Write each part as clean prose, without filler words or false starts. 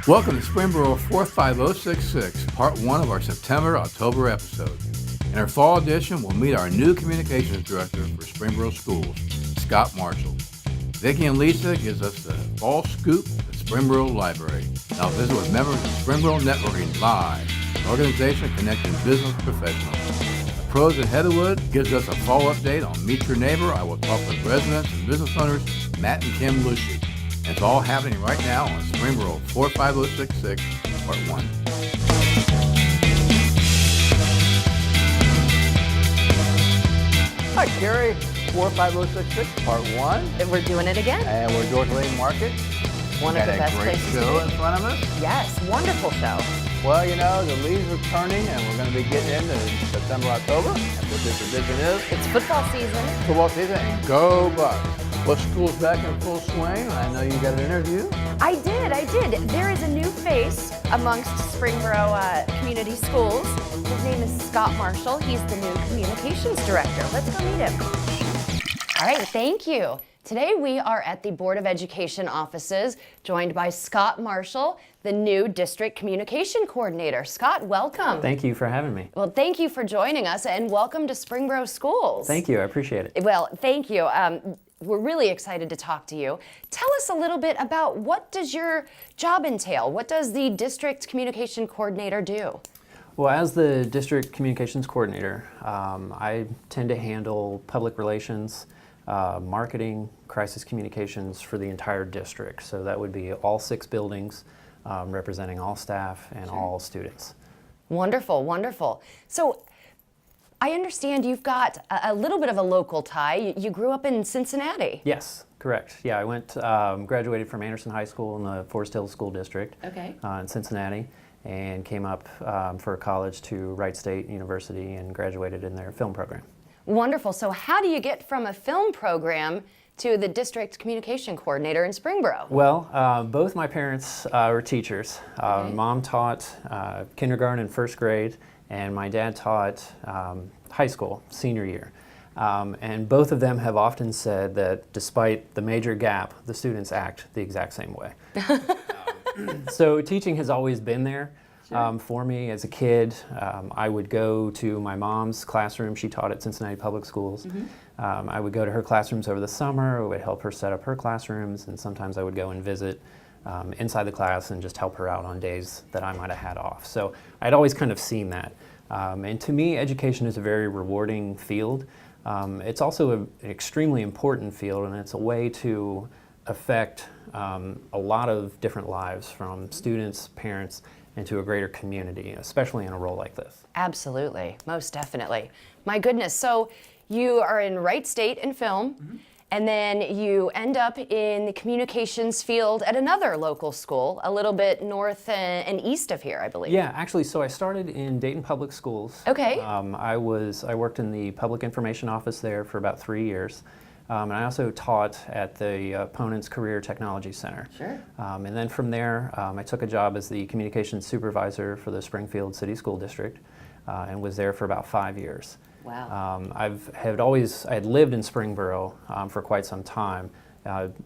Welcome to Springboro 45066, part one of our September-October episode. In our fall edition, we'll meet our new communications director for Springboro Schools, Scott Marshall. Vicki and Lisa gives us the fall scoop at Springboro Library. Now visit with members of Springboro Networking Live, an organization connecting business professionals. The pros at Heatherwoode gives us a fall update on Meet Your Neighbor. I will talk with residents and business owners, Mike and Kim Loesche. It's all happening right now on Springboro 45066, part one. Hi, Carrie. 45066, part one. And we're doing it again. And we're George Lane Market. One of the best places to be. Got a great show in front of us. Yes, wonderful show. Well, you know, the leaves are turning, and we're going to be getting into September, October. That's what this edition is. It's football season. Football season, and go Bucks. Well, school's back in full swing. I know you got an interview. I did. There is a new face amongst Springboro Community Schools. His name is Scott Marshall. He's the new communications director. Let's go meet him. All right, thank you. Today we are at the Board of Education offices, joined by Scott Marshall, the new district communication coordinator. Scott, welcome. Thank you for having me. Well, thank you for joining us, and welcome to Springboro Schools. Thank you, I appreciate it. Well, thank you. We're really excited to talk to you. Tell us a little bit about what does your job entail? What does the district communication coordinator do? Well, as the district communications coordinator, I tend to handle public relations, marketing, crisis communications for the entire district. So that would be all 6 buildings, representing all staff and all students. Wonderful, wonderful. So I understand you've got a little bit of a local tie. You grew up in Cincinnati. Yes, correct. Yeah, I went, graduated from Anderson High School in the Forest Hills School District in Cincinnati, and came up for college to Wright State University and graduated in their film program. Wonderful. So how do you get from a film program to the district communication coordinator in Springboro? Well, both my parents were teachers. Mom taught kindergarten and first grade, and my dad taught high school, senior year. And both of them have often said that despite the major gap, the students act the exact same way. So teaching has always been there. For me as a kid. I would go to my mom's classroom. She taught at Cincinnati Public Schools. I would go to her classrooms over the summer. I would help her set up her classrooms, and sometimes I would go and visit inside the class and just help her out on days that I might have had off. So I'd always kind of seen that. And to me, education is a very rewarding field. It's also an extremely important field, and it's a way to affect a lot of different lives, from students, parents, into a greater community, especially in a role like this. Absolutely, most definitely. My goodness, so you are in Wright State in film, and then you end up in the communications field at another local school, a little bit north and east of here, I believe. Yeah, actually, so I started in Dayton Public Schools. Okay. I worked in the public information office there for about 3 years. And I also taught at the Opponents Career Technology Center. Sure. And then from there, I took a job as the communications supervisor for the Springfield City School District, and was there for about 5 years. Wow. I had lived in Springboro for quite some time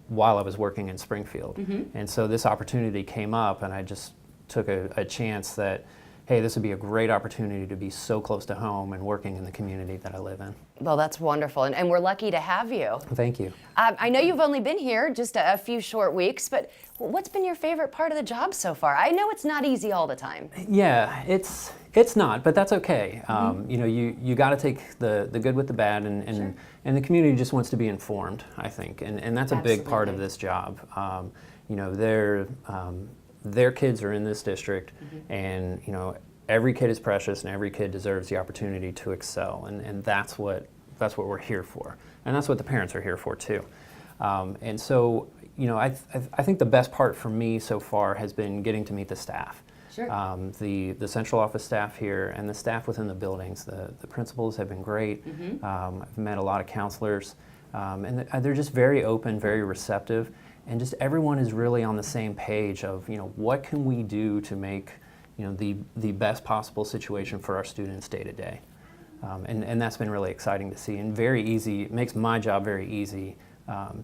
while I was working in Springfield. And so this opportunity came up, and I just took a chance that, hey, this would be a great opportunity to be so close to home and working in the community that I live in. Well, that's wonderful, and we're lucky to have you. Thank you. I know you've only been here just a few short weeks, but what's been your favorite part of the job so far? I know it's not easy all the time. Yeah, it's not, but that's okay. You know, you got to take the good with the bad, and the community just wants to be informed, I think, and that's a big part of this job. You know, their kids are in this district, and you know, every kid is precious, and every kid deserves the opportunity to excel, and that's what we're here for, and that's what the parents are here for too. And so, you know, I think the best part for me so far has been getting to meet the staff. Sure. The central office staff here and the staff within the buildings. The principals have been great. I've met a lot of counselors, and they're just very open, very receptive, and just everyone is really on the same page of, you know, what can we do to make, you know, the best possible situation for our students day to day. And that's been really exciting to see, and very easy. It makes my job very easy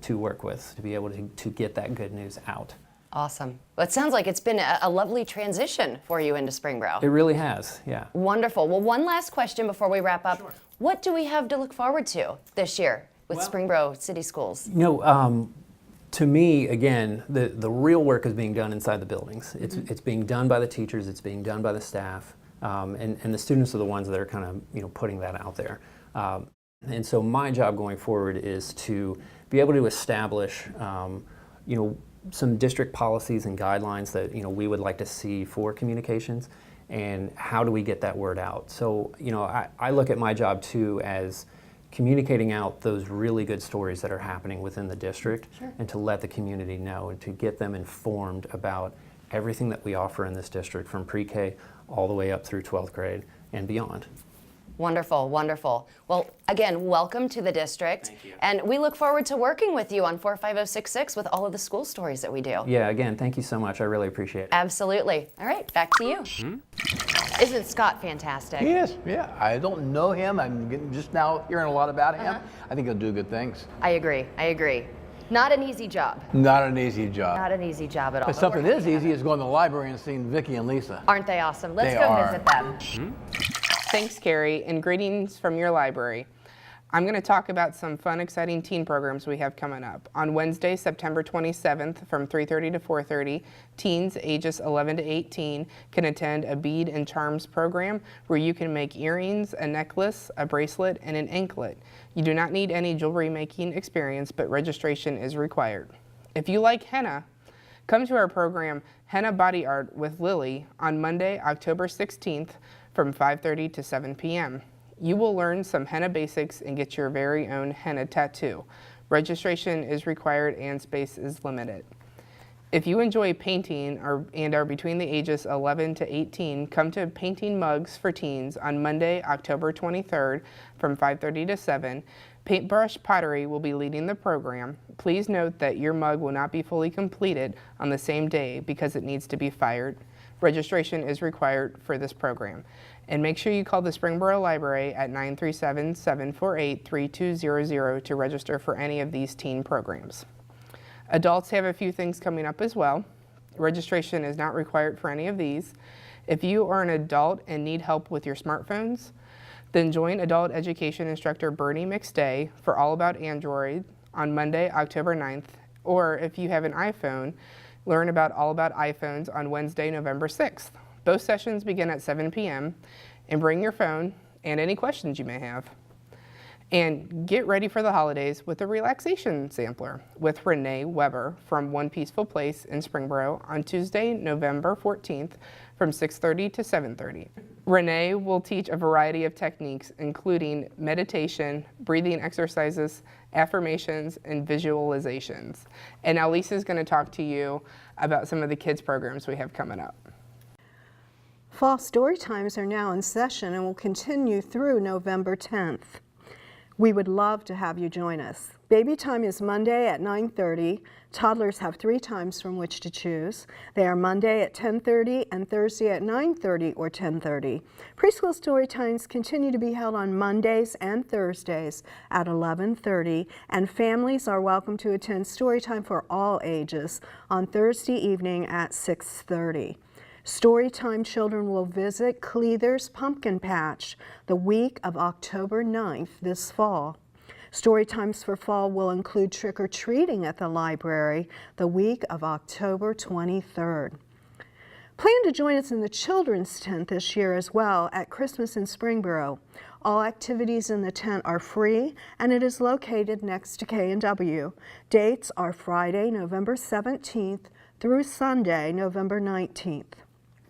to work with, to be able to get that good news out. Awesome. Well, it sounds like it's been a lovely transition for you into Springboro. It really has, yeah. Wonderful. Well, one last question before we wrap up. Sure. What do we have to look forward to this year with Springboro City Schools? You know, to me, again, the real work is being done inside the buildings. It's being done by the teachers, it's being done by the staff, and the students are the ones that are kind of, you know, putting that out there. And so my job going forward is to be able to establish, you know, some district policies and guidelines that, you know, we would like to see for communications, and how do we get that word out. So, you know, I look at my job too as communicating out those really good stories that are happening within the district, and to let the community know and to get them informed about everything that we offer in this district from pre-K all the way up through 12th grade and beyond. Wonderful, wonderful. Well, again, welcome to the district. Thank you. And we look forward to working with you on 45066 with all of the school stories that we do. Yeah, again, thank you so much. I really appreciate it. Absolutely. All right, back to you. Isn't Scott fantastic? He is, yeah. I don't know him. I'm just now hearing a lot about him. I think he'll do good things. I agree, I agree. Not an easy job. Not an easy job. Not an easy job at all. But something is easy is going to the library and seeing Vicki and Lisa. Aren't they awesome? Let's They go are. visit them. Thanks, Carrie, and greetings from your library. I'm going to talk about some fun, exciting teen programs we have coming up. On Wednesday, September 27th from 3:30 to 4:30, teens ages 11 to 18 can attend a bead and charms program where you can make earrings, a necklace, a bracelet, and an anklet. You do not need any jewelry making experience, but registration is required. If you like henna, come to our program, Henna Body Art with Lily, on Monday, October 16th from 5:30 to 7 p.m. You will learn some henna basics and get your very own henna tattoo. Registration is required and space is limited. If you enjoy painting and are between the ages 11 to 18, come to Painting Mugs for Teens on Monday, October 23rd from 5:30 to 7. Paintbrush Pottery will be leading the program. Please note that your mug will not be fully completed on the same day because it needs to be fired. Registration is required for this program. And make sure you call the Springboro Library at 937-748-3200 to register for any of these teen programs. Adults have a few things coming up as well. Registration is not required for any of these. If you are an adult and need help with your smartphones, then join adult education instructor Bernie McStay for All About Android on Monday, October 9th. Or if you have an iPhone, learn about All About iPhones on Wednesday, November 6th. Both sessions begin at 7 p.m. and bring your phone and any questions you may have. And get ready for the holidays with a relaxation sampler with Renee Weber from One Peaceful Place in Springboro on Tuesday, November 14th from 6:30 to 7:30. Renee will teach a variety of techniques including meditation, breathing exercises, affirmations, and visualizations. And now Lisa's going to talk to you about some of the kids programs we have coming up. Fall story times are now in session and will continue through November 10th. We would love to have you join us. Baby time is Monday at 9:30. Toddlers have 3 times from which to choose. They are Monday at 10:30 and Thursday at 9:30 or 10:30. Preschool story times continue to be held on Mondays and Thursdays at 11:30, and families are welcome to attend story time for all ages on Thursday evening at 6:30. Storytime children will visit Cleather's Pumpkin Patch the week of October 9th this fall. Storytimes for fall will include trick-or-treating at the library the week of October 23rd. Plan to join us in the children's tent this year as well at Christmas in Springboro. All activities in the tent are free and it is located next to K&W. Dates are Friday, November 17th through Sunday, November 19th.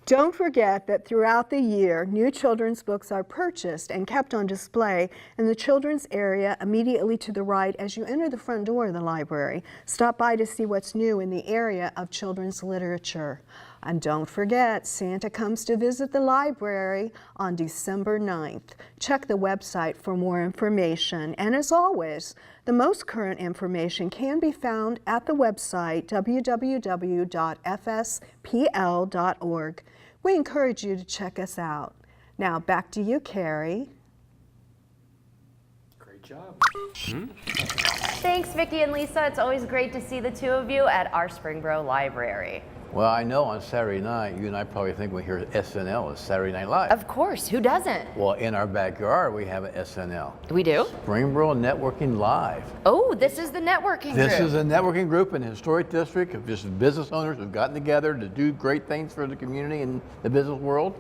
Don't forget that throughout the year, new children's books are purchased and kept on display in the children's area immediately to the right as you enter the front door of the library. Stop by to see what's new in the area of children's literature. And don't forget, Santa comes to visit the library on December 9th. Check the website for more information. And as always, the most current information can be found at the website www.fspl.org. We encourage you to check us out. Now back to you, Carrie. Great job. Thanks, Vicki and Lisa. It's always great to see the two of you at our Springboro Library. Well, I know on Saturday night, you and I probably think we hear SNL is Saturday Night Live. Of course, who doesn't? Well, in our backyard, we have an SNL. We do? Springboro Networking Live. Oh, this is the networking This group. is a networking group in the historic district of just business owners who've gotten together to do great things for the community and the business world.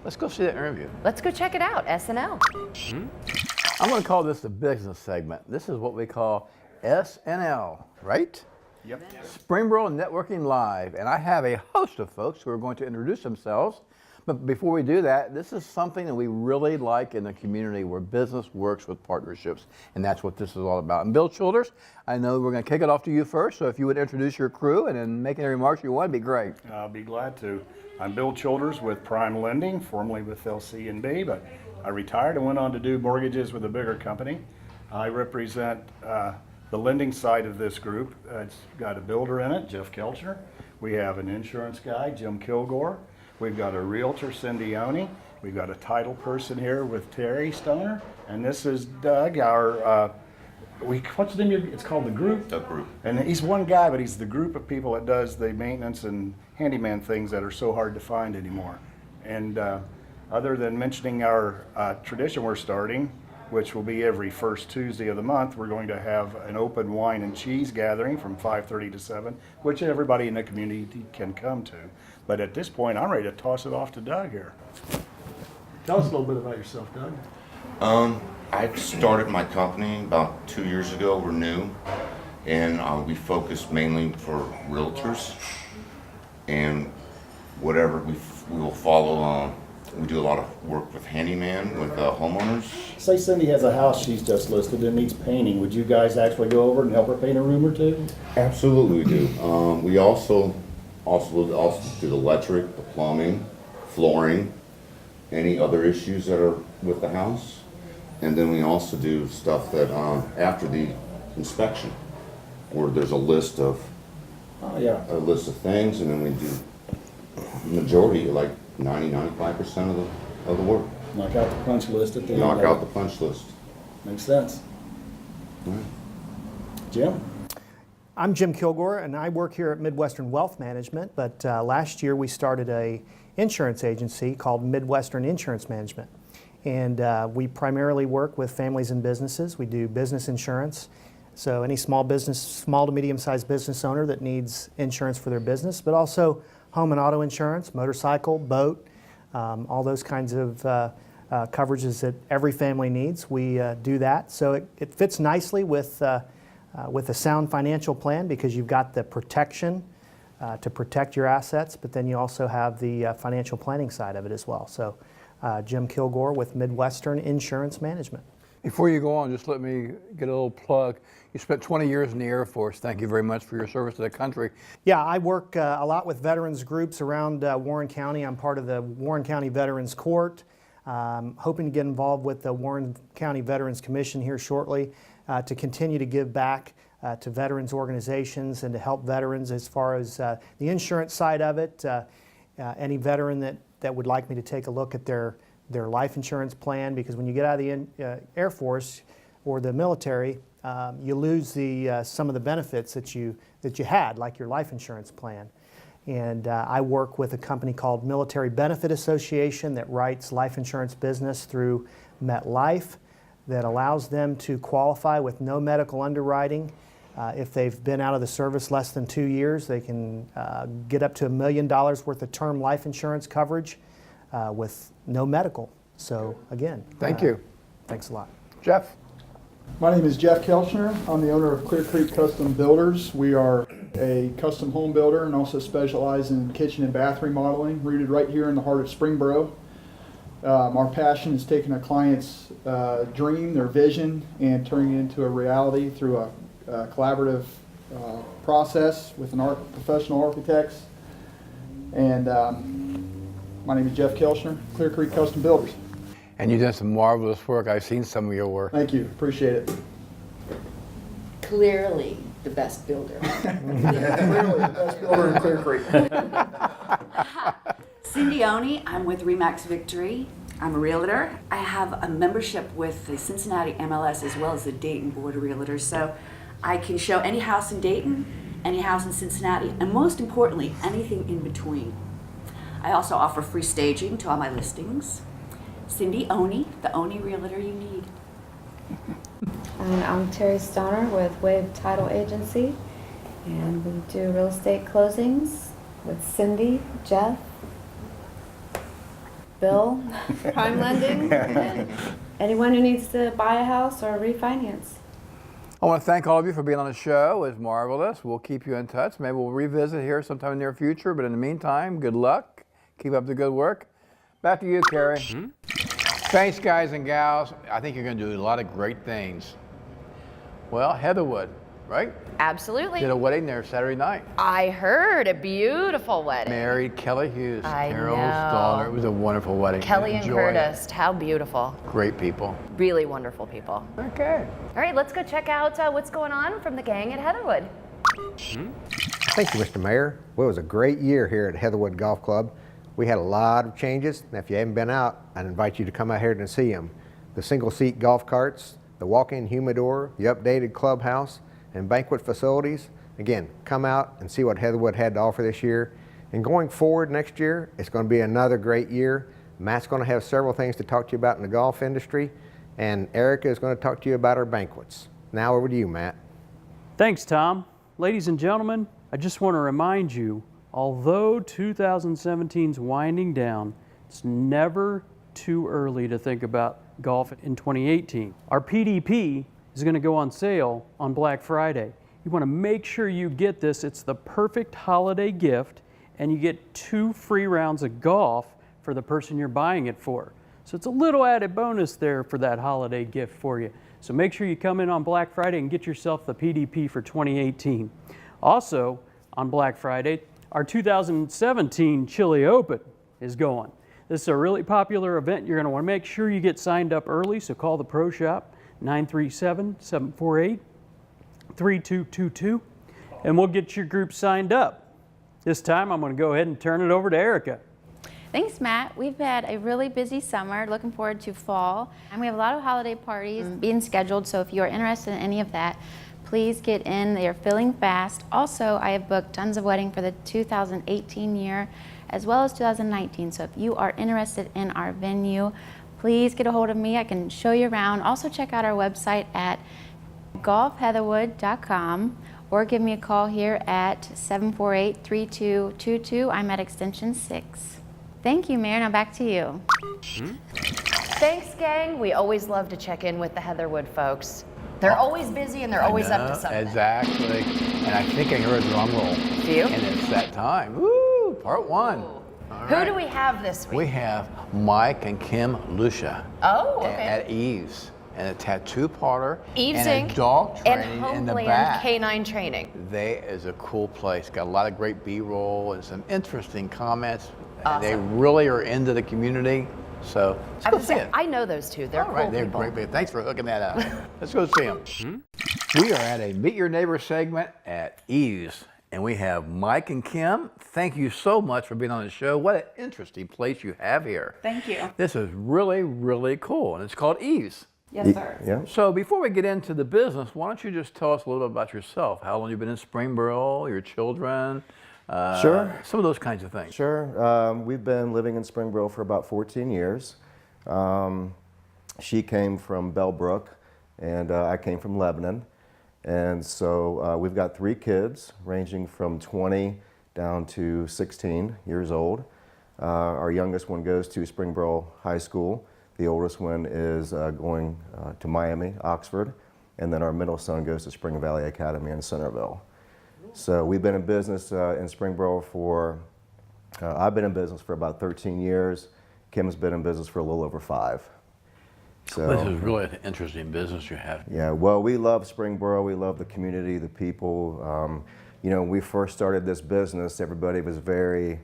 Let's go see that interview. Let's go check it out, SNL. I'm going to call this the business segment. This is what we call SNL, right? Yep. Springboro Networking Live, and I have a host of folks who are going to introduce themselves. But before we do that, this is something that we really like in the community where business works with partnerships, and that's what this is all about. And Bill Childers, I know we're going to kick it off to you first, so if you would introduce your crew and then make any remarks you want, it'd be great. I'll be glad to. I'm Bill Childers with Prime Lending, formerly with LC&B, but I retired and went on to do mortgages with a bigger company. I represent the lending side of this group. It's got a builder in it, Jeff Kelchner. We have an insurance guy, Jim Kilgore. We've got a realtor, Cindy Oney. We've got a title person here with Terry Stoner. And this is Doug, our, what's the name? It's called the group? The group. And he's one guy, but he's the group of people that does the maintenance and handyman things that are so hard to find anymore. And other than mentioning our tradition we're starting, which will be every first Tuesday of the month, we're going to have an open wine and cheese gathering from 5:30 to 7, which everybody in the community can come to. But at this point, I'm ready to toss it off to Doug here. Tell us a little bit about yourself, Doug. I started my company about 2 years ago. We're new, and we focus mainly for realtors and whatever we will follow. We do a lot of work with handyman, with homeowners. Say Cindy has a house she's just listed and needs painting. Would you guys actually go over and help her paint a room or two? Absolutely, we do. We also do the electric, the plumbing, flooring, any other issues that are with the house. And then we also do stuff that after the inspection, where there's a list of things, and then we do majority, like 90-95% of the work. Knock out the punch list at the end. Knock out the punch list. Makes sense. All right. Jim? I'm Jim Kilgore, and I work here at Midwestern Wealth Management, but last year we started a insurance agency called Midwestern Insurance Management. And we primarily work with families and businesses. We do business insurance. So any small to medium-sized business owner that needs insurance for their business, but also home and auto insurance, motorcycle, boat, all those kinds of coverages that every family needs. We do that. So it fits nicely with a sound financial plan because you've got the protection to protect your assets, but then you also have the financial planning side of it as well. So Jim Kilgore with Midwestern Insurance Management. Before you go on, just let me get a little plug. You spent 20 years in the Air Force. Thank you very much for your service to the country. Yeah, I work a lot with veterans groups around Warren County. I'm part of the Warren County Veterans Court. Hoping to get involved with the Warren County Veterans Commission here shortly to continue to give back to veterans organizations and to help veterans as far as the insurance side of it. Any veteran that would like me to take a look at their life insurance plan, because when you get out of the Air Force or the military, you lose some of the benefits that you had, like your life insurance plan. And I work with a company called Military Benefit Association that writes life insurance business through MetLife that allows them to qualify with no medical underwriting. If they've been out of the service less than 2 years, they can get up to $1 million worth of term life insurance coverage with no medical. So again, Thank you. Thanks a lot. Jeff? My name is Jeff Kelchner. I'm the owner of Clear Creek Custom Builders. We are a custom home builder and also specialize in kitchen and bath remodeling, rooted right here in the heart of Springboro. Our passion is taking a client's dream, their vision, and turning it into a reality through a collaborative process with professional architects. And my name is Jeff Kelchner, Clear Creek Custom Builders. And you've done some marvelous work. I've seen some of your work. Thank you. Appreciate it. Clearly the best builder. Clearly the best builder in Clear Creek. Cindy Oney, I'm with Remax Victory. I'm a realtor. I have a membership with the Cincinnati MLS as well as the Dayton Board of Realtors, so I can show any house in Dayton, any house in Cincinnati, and most importantly, anything in between. I also offer free staging to all my listings. Cindy Oney, the Oney realtor you need. And I'm Terry Stoner with Wave Title Agency, and we do real estate closings with Cindy, Jeff, Bill, Prime Lending, and anyone who needs to buy a house or refinance. I want to thank all of you for being on the show. It was marvelous. We'll keep you in touch. Maybe we'll revisit here sometime in the near future, but in the meantime, good luck. Keep up the good work. Back to you, Carrie. Thanks, guys and gals. I think you're going to do a lot of great things. Well, Heatherwood, right? Absolutely. Did a wedding there Saturday night. I heard a beautiful wedding. Married Kelly Hughes, I Carol's know. daughter. It was a wonderful wedding. Kelly and Enjoyed it. Curtis, how beautiful. Great people. Really wonderful people. Okay. All right, let's go check out what's going on from the gang at Heatherwood. Thank you, Mr. Mayor. Well, it was a great year here at Heatherwood Golf Club. We had a lot of changes, and if you haven't been out, I'd invite you to come out here and see them. The single-seat golf carts, the walk-in humidor, the updated clubhouse, and banquet facilities. Again, come out and see what Heatherwood had to offer this year. And going forward next year, it's going to be another great year. Matt's going to have several things to talk to you about in the golf industry, and Erica is going to talk to you about our banquets. Now over to you, Matt. Thanks, Tom. Ladies and gentlemen, I just want to remind you, although 2017's winding down, it's never too early to think about golf in 2018. Our PDP is going to go on sale on Black Friday. You want to make sure you get this. It's the perfect holiday gift, and you get 2 free rounds of golf for the person you're buying it for. So it's a little added bonus there for that holiday gift for you. So make sure you come in on Black Friday and get yourself the PDP for 2018. Also, on Black Friday, our 2017 Chili Open is going. This is a really popular event. You're going to want to make sure you get signed up early, so call the Pro Shop, 937-748-3222, and we'll get your group signed up. This time, I'm going to go ahead and turn it over to Erica. Thanks, Matt. We've had a really busy summer, looking forward to fall, and we have a lot of holiday parties being scheduled, so if you're interested in any of that, please get in. They are filling fast. Also, I have booked tons of weddings for the 2018 year as well as 2019. So if you are interested in our venue, please get a hold of me. I can show you around. Also check out our website at golfheatherwood.com or give me a call here at 748-3222. I'm at extension 6. Thank you, Mayor. Now back to you. Thanks, gang. We always love to check in with the Heatherwood folks. They're always busy and they're always up to something. Exactly. And I think I hear a drum roll. Do you? And it's that time. Woo! Part 1. Who do we have this week? We have Mike and Kim Loesche. Oh, okay. At Eve's. And a tattoo parlor. Eve's and Inc. a dog training and in the Homeland back. Canine Training. They is a cool place. Got a lot of great B-roll and some interesting comments. Awesome. And they really are into the community. So let's go see it. I know those two. They're All right, cool they're people. great. Thanks for hooking that up. Let's go see them. We are at a Meet Your Neighbor segment at Eve's, and we have Mike and Kim. Thank you so much for being on the show. What an interesting place you have here. Thank you. This is really, really cool, and it's called Eve's. Yes, sir. Yeah. So before we get into the business, why don't you just tell us a little bit about yourself? How long you've been in Springboro, your children, Sure. some of those kinds of things. Sure. We've been living in Springboro for about 14 years. She came from Bellbrook, and I came from Lebanon. And so we've got 3 kids, ranging from 20 down to 16 years old. Our youngest one goes to Springboro High School. The oldest one is going to Miami, Oxford. And then our middle son goes to Spring Valley Academy in Centerville. So we've been in business in Springboro for, I've been in business for about 13 years. Kim's been in business for a little over 5. So This is really an interesting business you have. yeah, well, we love Springboro. We love the community, the people. You know, when we first started this business, everybody was very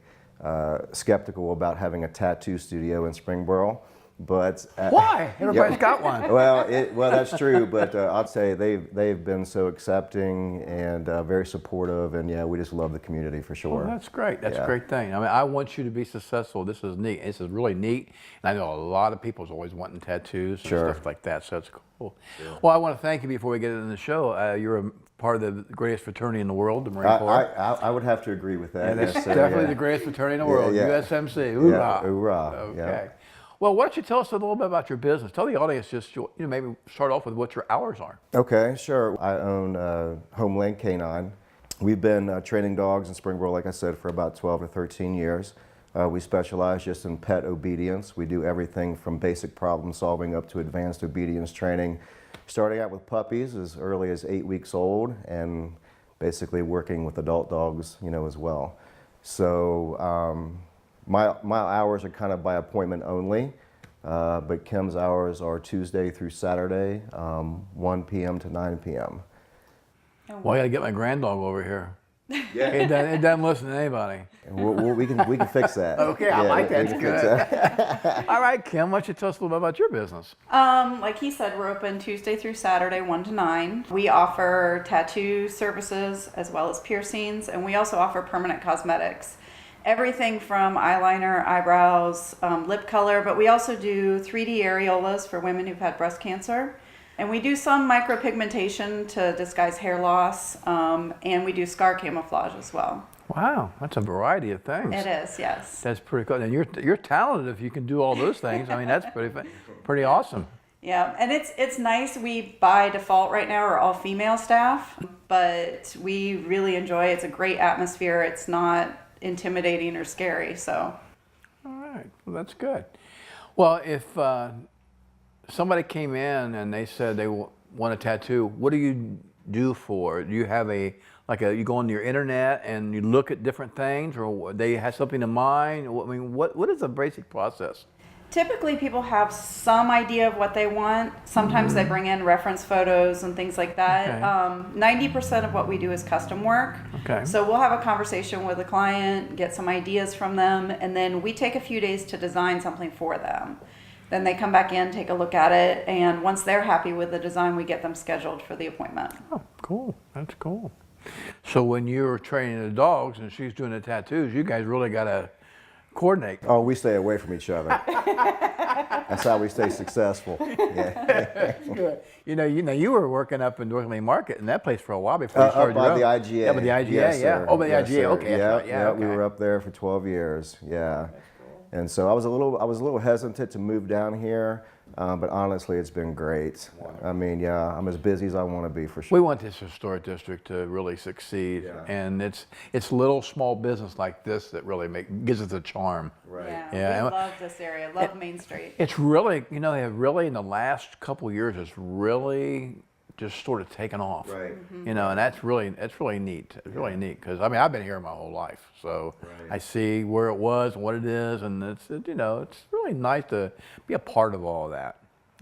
skeptical about having a tattoo studio in Springboro. But Why? Everybody's got one. Well, that's true. But I'd say they've been so accepting and very supportive, and yeah, we just love the community for sure. Well, that's great. That's a great thing. I mean, I want you to be successful. This is neat. This is really neat. And I know a lot of people's always wanting tattoos and stuff like that. So it's cool. Sure. Well, I want to thank you before we get into the show. You're a part of the greatest fraternity in the world, the Marine Corps. I would have to agree with that. And it's definitely the greatest fraternity in the world, USMC. Hoorah. Yeah, hoorah. Okay. Yeah. Well, why don't you tell us a little bit about your business? Tell the audience just, maybe start off with what your hours are. Okay, sure. I own Homeland Canine. We've been training dogs in Springboro, like I said, for about 12 to 13 years. We specialize just in pet obedience. We do everything from basic problem solving up to advanced obedience training, starting out with puppies as early as 8 weeks old and basically working with adult dogs, as well. So my hours are kind of by appointment only, but Kim's hours are Tuesday through Saturday, 1 p.m. to 9 p.m. Well, I got to get my grand dog over here. Yeah. It doesn't listen to anybody. We can fix that. Okay, I like that. That's good. All right, Kim, why don't you tell us a little bit about your business? Like he said, we're open Tuesday through Saturday, 1 to 9. We offer tattoo services as well as piercings, and we also offer permanent cosmetics. Everything from eyeliner, eyebrows, lip color, but we also do 3D areolas for women who've had breast cancer. And we do some micropigmentation to disguise hair loss, and we do scar camouflage as well. Wow, that's a variety of things. It is, yes. That's pretty cool. And you're talented if you can do all those things. I mean, that's pretty awesome. Yeah, and it's nice. We by default right now are all female staff, but we really enjoy it. It's a great atmosphere. It's not intimidating or scary. So. All right, well that's good. Well, if somebody came in and they said they want a tattoo, what do you do for it? Do you have you go on your internet and you look at different things, or they have something in mind? I mean, what is the basic process? Typically people have some idea of what they want. Sometimes they bring in reference photos and things like that. 90% of what we do is custom work. Okay. So we'll have a conversation with the client, get some ideas from them, and then we take a few days to design something for them. Then they come back in, take a look at it, and once they're happy with the design, we get them scheduled for the appointment. Oh, cool. That's cool. So when you're training the dogs and she's doing the tattoos, you guys really got to coordinate. Oh, we stay away from each other. That's how we stay successful. Yeah. That's good. You were working up in North Main Market in that place for a while before you started up by your own. the IGA. Yeah, by the IGA, yes, yeah. Sir. Oh, by the yes, IGA, sir. okay. Yeah, Right. Yeah, okay. We were up there for 12 years. Yeah. And so I was a little hesitant to move down here, but honestly, it's been great. I mean, yeah, I'm as busy as I want to be for sure. We want this historic district to really succeed, and it's little small business like this that really gives it the charm. Right. Yeah, we love this area. Love Main Street. It's really, they have really in the last couple of years, it's really just sort of taken off. Right. Mm-hmm. And that's really neat. It's really neat because I've been here my whole life, so I see where it was and what it is, and it's really nice to be a part of all of that.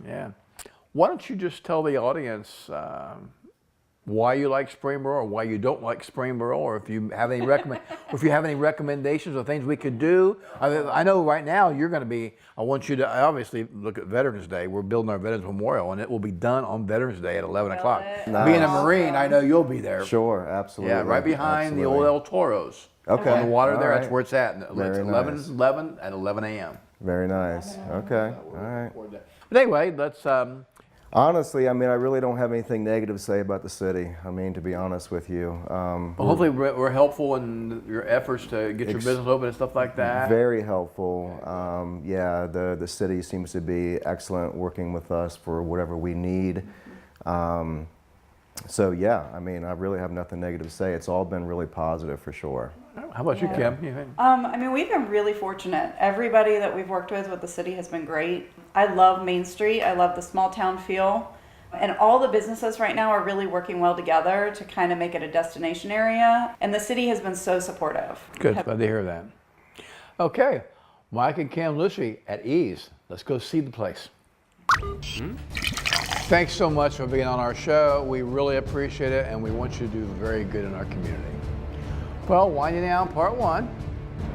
Yeah. Why don't you just tell the audience why you like Springboro or why you don't like Springboro, or if you have any recommendations of things we could do. I know right now you're going to be. I want you to obviously look at Veterans Day. We're building our Veterans Memorial, and it will be done on Veterans Day at 11 o'clock. Nice. Being a Marine, I know you'll be there. Sure, absolutely. Yeah, right behind the old El Toros. Okay. On the water All there, right. that's where it's at. It's Very 11 nice. at 11 a.m. Very nice. Okay. All right. But anyway, let's. Honestly, I mean, I really don't have anything negative to say about the city. I mean, to be honest with you. Well, hopefully we're helpful in your efforts to get your business open and stuff like that. Very helpful. Yeah, the city seems to be excellent working with us for whatever we need. So yeah, I mean, I really have nothing negative to say. It's all been really positive for sure. How about you, Kim? I mean, we've been really fortunate. Everybody that we've worked with the city has been great. I love Main Street. I love the small town feel. And all the businesses right now are really working well together to kind of make it a destination area. And the city has been so supportive. Good, glad to hear that. Okay, Mike and Kim Loesche at ease. Let's go see the place. Thanks so much for being on our show. We really appreciate it, and we want you to do very good in our community. Well, winding down part one.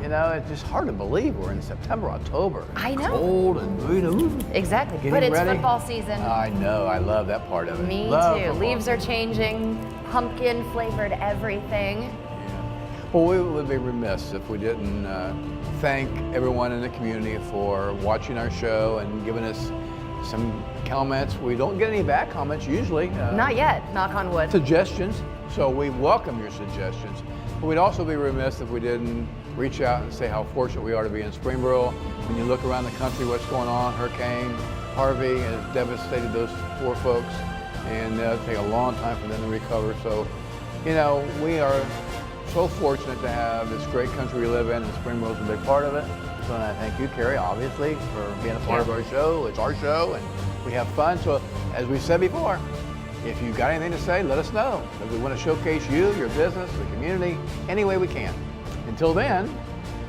You know, it's just hard to believe we're in September, October. I know. Cold and Exactly. getting But it's ready. football season. I know. I love that part of it. Me Love too. football. Leaves are changing, pumpkin flavored everything. Well, we would be remiss if we didn't thank everyone in the community for watching our show and giving us some comments. We don't get any bad comments usually. Not yet, knock on wood. Suggestions. So we welcome your suggestions. But we'd also be remiss if we didn't reach out and say how fortunate we are to be in Springboro. When you look around the country, what's going on, Hurricane Harvey has devastated those poor folks, and it'll take a long time for them to recover. So, you know, we are so fortunate to have this great country we live in, and Springboro's a big part of it. So I thank you, Carrie, obviously, for being a part of our show. It's our show, and we have fun. So, as we said before, if you've got anything to say, let us know. We want to showcase you, your business, the community, any way we can. Until then,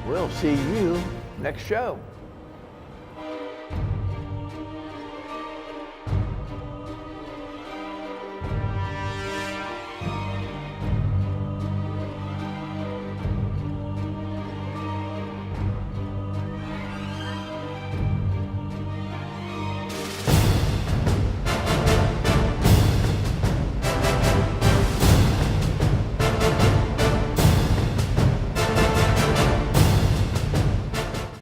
we'll see you next show.